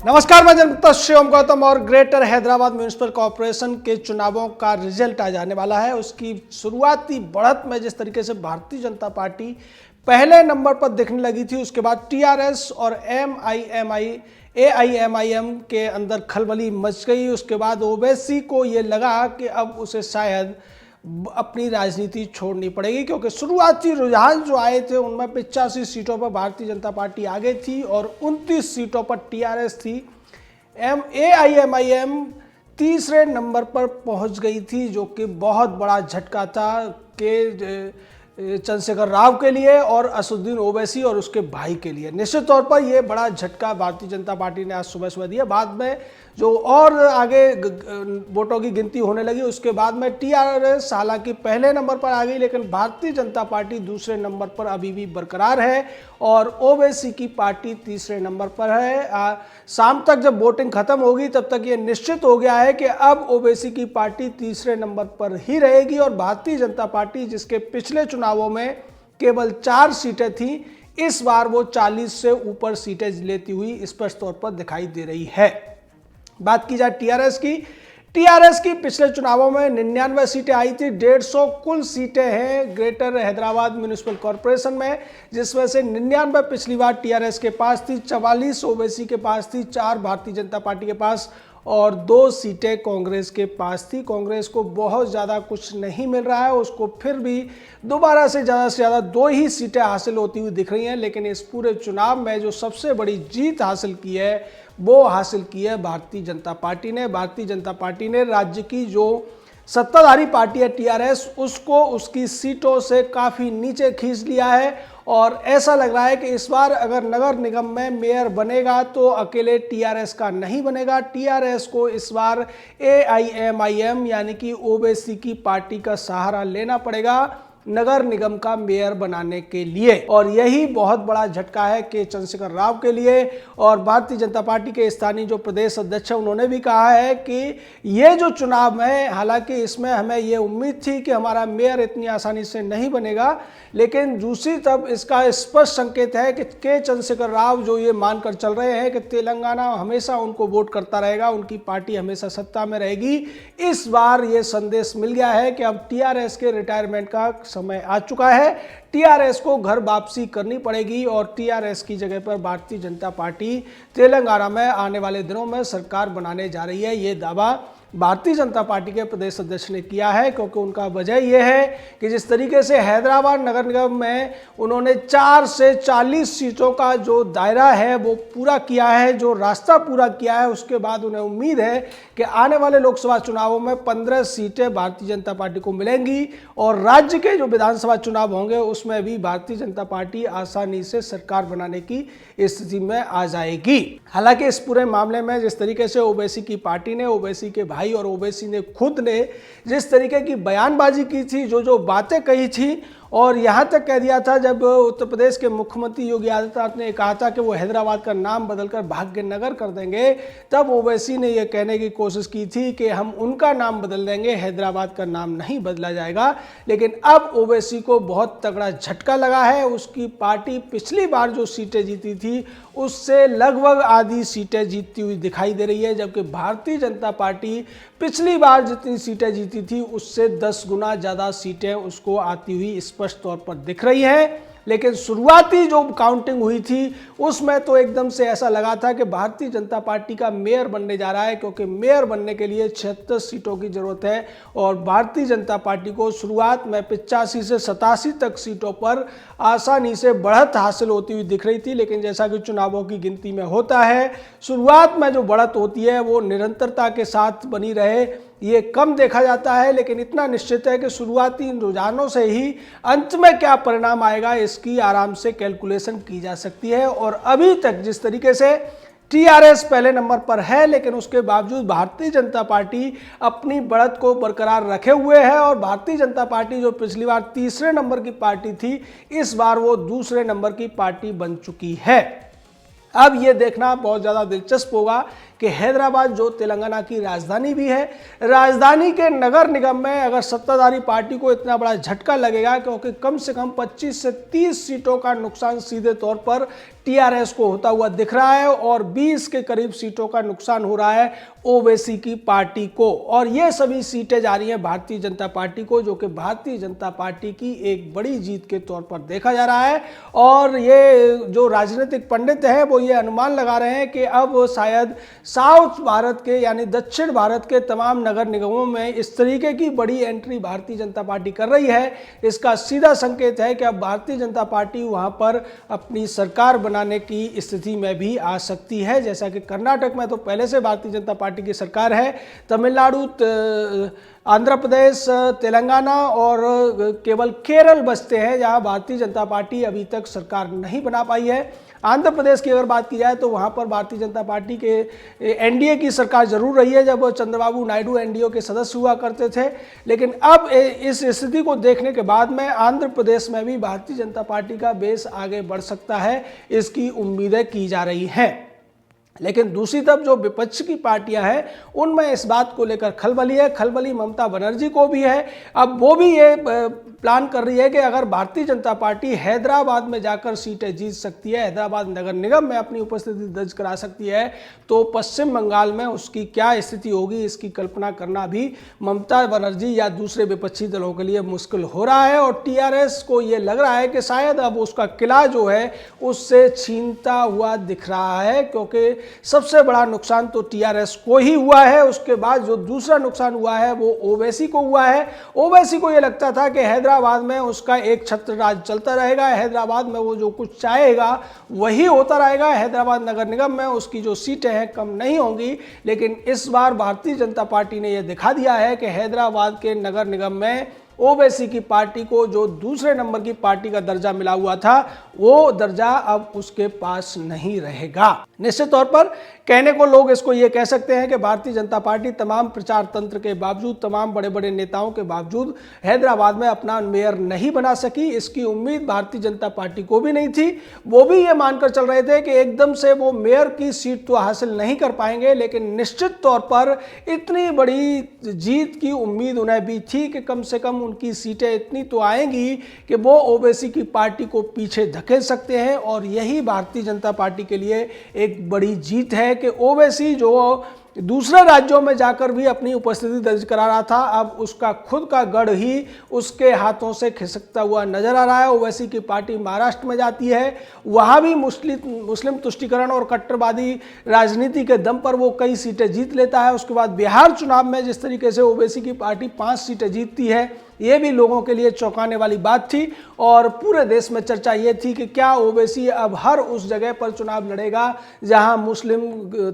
नमस्कार, मैं जनता शिवम गौतम और ग्रेटर हैदराबाद म्यूनिसिपल कॉरपोरेशन के चुनावों का रिजल्ट आ जाने वाला है। उसकी शुरुआती बढ़त में जिस तरीके से भारतीय जनता पार्टी पहले नंबर पर दिखने लगी थी, उसके बाद टीआरएस और एआईएमआईएम के अंदर खलबली मच गई। उसके बाद ओवैसी को ये लगा कि अब उसे शायद अपनी राजनीति छोड़नी पड़ेगी, क्योंकि शुरुआती रुझान जो आए थे उनमें 85 सीटों पर भारतीय जनता पार्टी आगे थी और 29 सीटों पर टीआरएस थी। एआईएमआईएम तीसरे नंबर पर पहुंच गई थी, जो कि बहुत बड़ा झटका था कि चंद्रशेखर राव के लिए और असदुद्दीन ओवैसी और उसके भाई के लिए। निश्चित तौर पर यह बड़ा झटका भारतीय जनता पार्टी ने आज सुबह सुबह दिया। बाद में जो और आगे वोटों की गिनती होने लगी, उसके बाद में टीआरएस हालांकि पहले नंबर पर आ गई, लेकिन भारतीय जनता पार्टी दूसरे नंबर पर अभी भी बरकरार है और ओवैसी की पार्टी तीसरे नंबर पर है। शाम तक जब वोटिंग खत्म होगी तब तक ये निश्चित हो गया है कि अब ओवैसी की पार्टी तीसरे नंबर पर ही रहेगी और भारतीय जनता पार्टी, जिसके पिछले चुनावों में केवल 4 सीटें थीं, इस बार वो 40 से ऊपर सीटें लेती हुई स्पष्ट तौर पर दिखाई दे रही है। बात की जाए टीआरएस की पिछले चुनावों में 99 सीटें आई थी। 150 कुल सीटें हैं ग्रेटर हैदराबाद म्यूनिसिपल कॉरपोरेशन में, जिसमें से 99 पिछली बार टीआरएस के पास थी, 44 ओवैसी के पास थी, 4 भारतीय जनता पार्टी के पास और 2 सीटें कांग्रेस के पास थी। कांग्रेस को बहुत ज़्यादा कुछ नहीं मिल रहा है, उसको फिर भी दोबारा से ज़्यादा 2 ही सीटें हासिल होती हुई दिख रही हैं। लेकिन इस पूरे चुनाव में जो सबसे बड़ी जीत हासिल की है वो हासिल की है भारतीय जनता पार्टी ने। भारतीय जनता पार्टी ने राज्य की जो सत्ताधारी पार्टी है टीआरएस, उसको उसकी सीटों से काफ़ी नीचे खींच लिया है और ऐसा लग रहा है कि इस बार अगर नगर निगम में मेयर बनेगा तो अकेले टीआरएस का नहीं बनेगा। टीआरएस को इस बार एआईएमआईएम यानी कि ओवैसी की पार्टी का सहारा लेना पड़ेगा नगर निगम का मेयर बनाने के लिए, और यही बहुत बड़ा झटका है कि चंद्रशेखर राव के लिए। और भारतीय जनता पार्टी के स्थानीय जो प्रदेश अध्यक्ष हैं, उन्होंने भी कहा है कि ये जो चुनाव है, हालांकि इसमें हमें ये उम्मीद थी कि हमारा मेयर इतनी आसानी से नहीं बनेगा, लेकिन दूसरी तरफ इसका स्पष्ट संकेत है कि चंद्रशेखर राव जो ये मानकर चल रहे हैं कि तेलंगाना हमेशा उनको वोट करता रहेगा, उनकी पार्टी हमेशा सत्ता में रहेगी। इस बार ये संदेश मिल गया है कि अब टीआरएस के रिटायरमेंट का समय आ चुका है, टीआरएस को घर वापसी करनी पड़ेगी और टीआरएस की जगह पर भारतीय जनता पार्टी तेलंगाना में आने वाले दिनों में सरकार बनाने जा रही है। ये दावा भारतीय जनता पार्टी के प्रदेश अध्यक्ष ने किया है, क्योंकि उनका वजह यह है कि जिस तरीके से हैदराबाद नगर निगम में उन्होंने 4 से 40 सीटों का जो दायरा है वो पूरा किया है, जो रास्ता पूरा किया है, उसके बाद उन्हें उम्मीद है कि आने वाले लोकसभा चुनावों में 15 सीटें भारतीय जनता पार्टी को मिलेंगी और राज्य के जो विधानसभा चुनाव होंगे उसमें भी भारतीय जनता पार्टी आसानी से सरकार बनाने की स्थिति में आ जाएगी। हालांकि इस पूरे मामले में जिस तरीके से ओवैसी की पार्टी ने, ओवैसी के भाई और ओवैसी ने खुद ने जिस तरीके की बयानबाजी की थी, जो बातें कही थी, और यहाँ तक कह दिया था जब उत्तर प्रदेश के मुख्यमंत्री योगी आदित्यनाथ ने कहा था कि वो हैदराबाद का नाम बदलकर भाग्यनगर कर देंगे, तब ओवैसी ने यह कहने की कोशिश की थी कि हम उनका नाम बदल देंगे, हैदराबाद का नाम नहीं बदला जाएगा। लेकिन अब ओवैसी को बहुत तगड़ा झटका लगा है। उसकी पार्टी पिछली बार जो सीटें जीती थी उससे लगभग आधी सीटें जीतती हुई दिखाई दे रही है, जबकि भारतीय जनता पार्टी पिछली बार जितनी सीटें जीती थी उससे 10 गुना ज़्यादा सीटें उसको आती हुई स्पष्ट तौर पर दिख रही हैं। लेकिन शुरुआती जो काउंटिंग हुई थी उसमें तो एकदम से ऐसा लगा था कि भारतीय जनता पार्टी का मेयर बनने जा रहा है, क्योंकि मेयर बनने के लिए 76 सीटों की जरूरत है और भारतीय जनता पार्टी को शुरुआत में 85 से 87 तक सीटों पर आसानी से बढ़त हासिल होती हुई दिख रही थी। लेकिन जैसा कि चुनावों की गिनती में होता है, शुरुआत में जो बढ़त होती है वो निरंतरता के साथ बनी रहे ये कम देखा जाता है। लेकिन इतना निश्चित है कि शुरुआती रुझानों से ही अंत में क्या परिणाम आएगा इसकी आराम से कैलकुलेशन की जा सकती है। और अभी तक जिस तरीके से टीआरएस पहले नंबर पर है, लेकिन उसके बावजूद भारतीय जनता पार्टी अपनी बढ़त को बरकरार रखे हुए है और भारतीय जनता पार्टी जो पिछली बार तीसरे नंबर की पार्टी थी, इस बार वो दूसरे नंबर की पार्टी बन चुकी है। अब ये देखना बहुत ज़्यादा दिलचस्प होगा कि हैदराबाद जो तेलंगाना की राजधानी भी है, राजधानी के नगर निगम में अगर सत्ताधारी पार्टी को इतना बड़ा झटका लगेगा, क्योंकि कम से कम 25 से 30 सीटों का नुकसान सीधे तौर पर टीआरएस को होता हुआ दिख रहा है और 20 के करीब सीटों का नुकसान हो रहा है ओवैसी की पार्टी को, और ये सभी सीटें जा रही हैं भारतीय जनता पार्टी को, जो कि भारतीय जनता पार्टी की एक बड़ी जीत के तौर पर देखा जा रहा है। और ये जो राजनीतिक पंडित हैं वो ये अनुमान लगा रहे हैं कि अब शायद साउथ भारत के यानी दक्षिण भारत के तमाम नगर निगमों में इस तरीके की बड़ी एंट्री भारतीय जनता पार्टी कर रही है। इसका सीधा संकेत है कि अब भारतीय जनता पार्टी वहां पर अपनी सरकार बनाने की स्थिति में भी आ सकती है। जैसा कि कर्नाटक में तो पहले से भारतीय जनता पार्टी की सरकार है, तमिलनाडु, आंध्र प्रदेश, तेलंगाना और केवल केरल बचते हैं जहां भारतीय जनता पार्टी अभी तक सरकार नहीं बना पाई है। आंध्र प्रदेश की अगर बात की जाए तो वहां पर भारतीय जनता पार्टी के एनडीए की सरकार जरूर रही है जब चंद्रबाबू नायडू एनडीए के सदस्य हुआ करते थे, लेकिन अब इस स्थिति को देखने के बाद में आंध्र प्रदेश में भी भारतीय जनता पार्टी का बेस आगे बढ़ सकता है, इसकी उम्मीदें की जा रही हैं। लेकिन दूसरी तरफ जो विपक्ष की पार्टियां हैं उनमें इस बात को लेकर खलबली है, खलबली ममता बनर्जी को भी है। अब वो भी ये प्लान कर रही है कि अगर भारतीय जनता पार्टी हैदराबाद में जाकर सीटें जीत सकती है, हैदराबाद नगर निगम में अपनी उपस्थिति दर्ज करा सकती है, तो पश्चिम बंगाल में उसकी क्या स्थिति होगी, इसकी कल्पना करना भी ममता बनर्जी या दूसरे विपक्षी दलों के लिए मुश्किल हो रहा है। और टीआरएस को ये लग रहा है कि शायद अब उसका किला जो है उससे छीनता हुआ दिख रहा है, क्योंकि सबसे बड़ा नुकसान तो टीआरएस को ही हुआ है। उसके बाद जो दूसरा नुकसान हुआ है वो ओवैसी को हुआ है। ओवैसी को ये लगता था कि हैदराबाद में उसका एक छत्र राज चलता रहेगा, हैदराबाद में वो जो कुछ चाहेगा वही होता रहेगा, हैदराबाद नगर निगम में उसकी जो सीटें हैं कम नहीं होंगी। लेकिन इस बार भारतीय जनता पार्टी ने यह दिखा दिया है कि हैदराबाद के नगर निगम में ओवैसी की पार्टी को जो दूसरे नंबर की पार्टी का दर्जा मिला हुआ था वो दर्जा अब उसके पास नहीं रहेगा। निश्चित तौर पर कहने को लोग इसको ये कह सकते हैं कि भारतीय जनता पार्टी तमाम प्रचार तंत्र के बावजूद, तमाम बड़े बड़े नेताओं के बावजूद हैदराबाद में अपना मेयर नहीं बना सकी। इसकी उम्मीद भारतीय जनता पार्टी को भी नहीं थी। वो भी ये मानकर चल रहे थे कि एकदम से वो मेयर की सीट तो हासिल नहीं कर पाएंगे, लेकिन निश्चित तौर पर इतनी बड़ी जीत की उम्मीद उन्हें भी थी कि कम से कम उनकी सीटें इतनी तो आएंगी कि वो ओवैसी की पार्टी को पीछे धकेल सकते हैं। और यही भारतीय जनता पार्टी के लिए एक बड़ी जीत है कि ओवैसी जो दूसरे राज्यों में जाकर भी अपनी उपस्थिति दर्ज करा रहा था, अब उसका खुद का गढ़ ही उसके हाथों से खिसकता हुआ नजर आ रहा है। ओवैसी की पार्टी महाराष्ट्र में जाती है, वहां भी मुस्लिम तुष्टीकरण और कट्टरवादी राजनीति के दम पर वो कई सीटें जीत लेता है। उसके बाद बिहार चुनाव में जिस तरीके से ओवैसी की पार्टी 5 सीटें जीतती है, ये भी लोगों के लिए चौंकाने वाली बात थी। और पूरे देश में चर्चा ये थी कि क्या ओवैसी अब हर उस जगह पर चुनाव लड़ेगा जहां मुस्लिम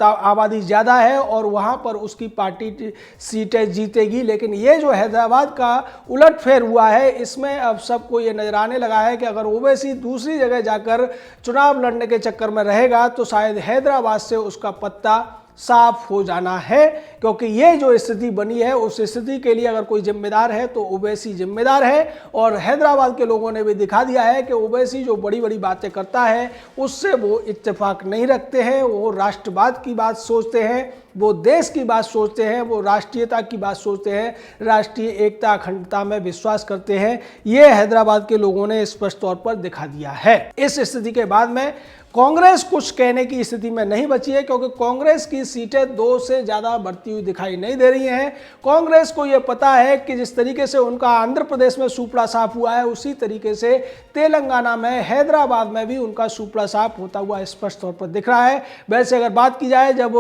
आबादी ज़्यादा है और वहां पर उसकी पार्टी सीटें जीतेगी। लेकिन ये जो हैदराबाद का उलटफेर हुआ है, इसमें अब सबको ये नजर आने लगा है कि अगर ओवैसी दूसरी जगह जाकर चुनाव लड़ने के चक्कर में रहेगा तो शायद हैदराबाद से उसका पत्ता साफ हो जाना है। क्योंकि ये जो स्थिति बनी है उस स्थिति के लिए अगर कोई जिम्मेदार है तो ओवैसी जिम्मेदार है। और हैदराबाद के लोगों ने भी दिखा दिया है कि ओवैसी जो बड़ी बड़ी बातें करता है उससे वो इत्तेफाक नहीं रखते हैं, वो राष्ट्रवाद की बात सोचते हैं, वो देश की बात सोचते हैं, वो राष्ट्रीयता की बात सोचते हैं, राष्ट्रीय एकता अखंडता में विश्वास करते हैं। ये हैदराबाद के लोगों ने स्पष्ट तौर पर दिखा दिया है। इस स्थिति के बाद में कांग्रेस कुछ कहने की स्थिति में नहीं बची है, क्योंकि कांग्रेस की सीटें 2 से ज़्यादा बढ़ती हुई दिखाई नहीं दे रही हैं। कांग्रेस को यह पता है कि जिस तरीके से उनका आंध्र प्रदेश में सुपड़ा साफ हुआ है, उसी तरीके से तेलंगाना में, हैदराबाद में भी उनका सुपड़ा साफ होता हुआ स्पष्ट तौर पर दिख रहा है। वैसे अगर बात की जाए, जब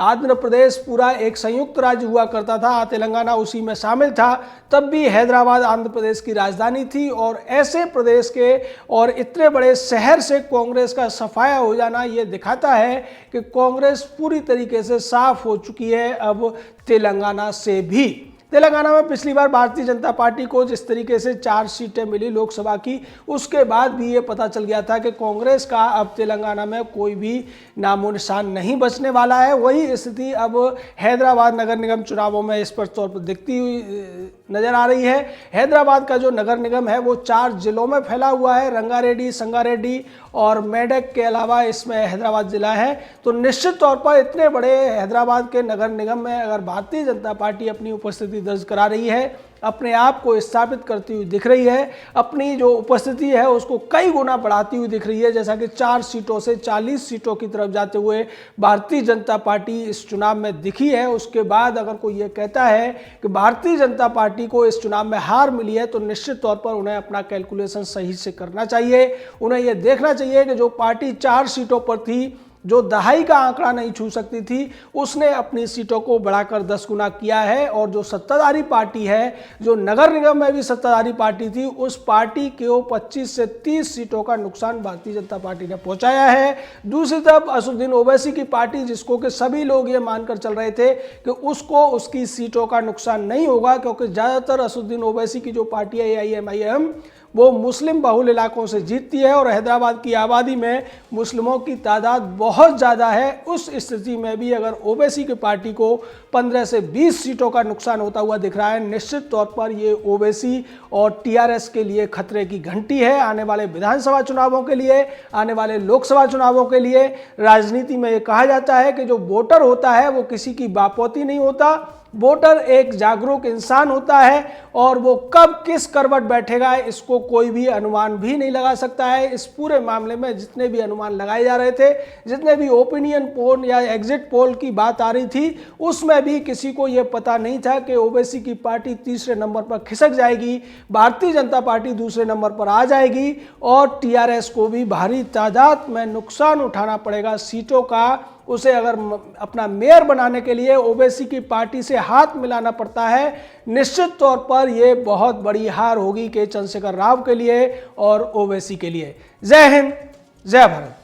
आंध्र प्रदेश पूरा एक संयुक्त राज्य हुआ करता था, तेलंगाना उसी में शामिल था, तब भी हैदराबाद आंध्र प्रदेश की राजधानी थी। और ऐसे प्रदेश के और इतने बड़े शहर से कांग्रेस का सफाया हो जाना ये दिखाता है कि कांग्रेस पूरी तरीके से साफ हो चुकी है अब तेलंगाना से भी। तेलंगाना में पिछली बार भारतीय जनता पार्टी को जिस तरीके से 4 सीटें मिली लोकसभा की, उसके बाद भी ये पता चल गया था कि कांग्रेस का अब तेलंगाना में कोई भी नामो निशान नहीं बचने वाला है। वही स्थिति अब हैदराबाद नगर निगम चुनावों में स्पष्ट तौर पर दिखती हुई नजर आ रही है। हैदराबाद का जो नगर निगम है वो 4 जिलों में फैला हुआ है, रंगारेड्डी, संगारेड्डी और मेडक के अलावा इसमें हैदराबाद जिला है। तो निश्चित तौर पर इतने बड़े हैदराबाद के नगर निगम में अगर भारतीय जनता पार्टी अपनी उपस्थिति दर्ज करा रही है, अपने आप को स्थापित करती हुई दिख रही है, अपनी जो उपस्थिति है उसको कई गुना बढ़ाती हुई दिख रही है, जैसा कि 4 सीटों से 40 सीटों की तरफ जाते हुए भारतीय जनता पार्टी इस चुनाव में दिखी है। उसके बाद अगर कोई ये कहता है कि भारतीय जनता पार्टी को इस चुनाव में हार मिली है, तो निश्चित तौर पर उन्हें अपना कैलकुलेशन सही से करना चाहिए। उन्हें यह देखना चाहिए कि जो पार्टी 4 सीटों पर थी, जो दहाई का आंकड़ा नहीं छू सकती थी, उसने अपनी सीटों को बढ़ाकर 10 गुना किया है। और जो सत्ताधारी पार्टी है, जो नगर निगम में भी सत्ताधारी पार्टी थी, उस पार्टी को 25 से 30 सीटों का नुकसान भारतीय जनता पार्टी ने पहुंचाया है। दूसरी तरफ असदुद्दीन ओवैसी की पार्टी, जिसको कि सभी लोग ये मानकर चल रहे थे कि उसको उसकी सीटों का नुकसान नहीं होगा, क्योंकि ज़्यादातर असदुद्दीन ओवैसी की जो पार्टी है AIMIM, वो मुस्लिम बहुल इलाकों से जीतती है और हैदराबाद की आबादी में मुस्लिमों की तादाद बहुत ज़्यादा है। उस स्थिति में भी अगर ओवैसी की पार्टी को 15 से 20 सीटों का नुकसान होता हुआ दिख रहा है, निश्चित तौर पर ये ओवैसी और TRS के लिए खतरे की घंटी है। आने वाले विधानसभा चुनावों के लिए, आने वाले लोकसभा चुनावों के लिए राजनीति में ये कहा जाता है कि जो वोटर होता है वो किसी की बापोती नहीं होता। वोटर एक जागरूक इंसान होता है और वो कब किस करवट बैठेगा इसको कोई भी अनुमान भी नहीं लगा सकता है। इस पूरे मामले में जितने भी अनुमान लगाए जा रहे थे, जितने भी ओपिनियन पोल या एग्जिट पोल की बात आ रही थी, उसमें भी किसी को ये पता नहीं था कि ओवैसी की पार्टी तीसरे नंबर पर खिसक जाएगी, भारतीय जनता पार्टी दूसरे नंबर पर आ जाएगी और TRS को भी भारी तादाद में नुकसान उठाना पड़ेगा सीटों का। उसे अगर अपना मेयर बनाने के लिए ओवैसी की पार्टी से हाथ मिलाना पड़ता है, निश्चित तौर पर यह बहुत बड़ी हार होगी के चंद्रशेखर राव के लिए और ओवैसी के लिए। जय हिंद, जय भारत।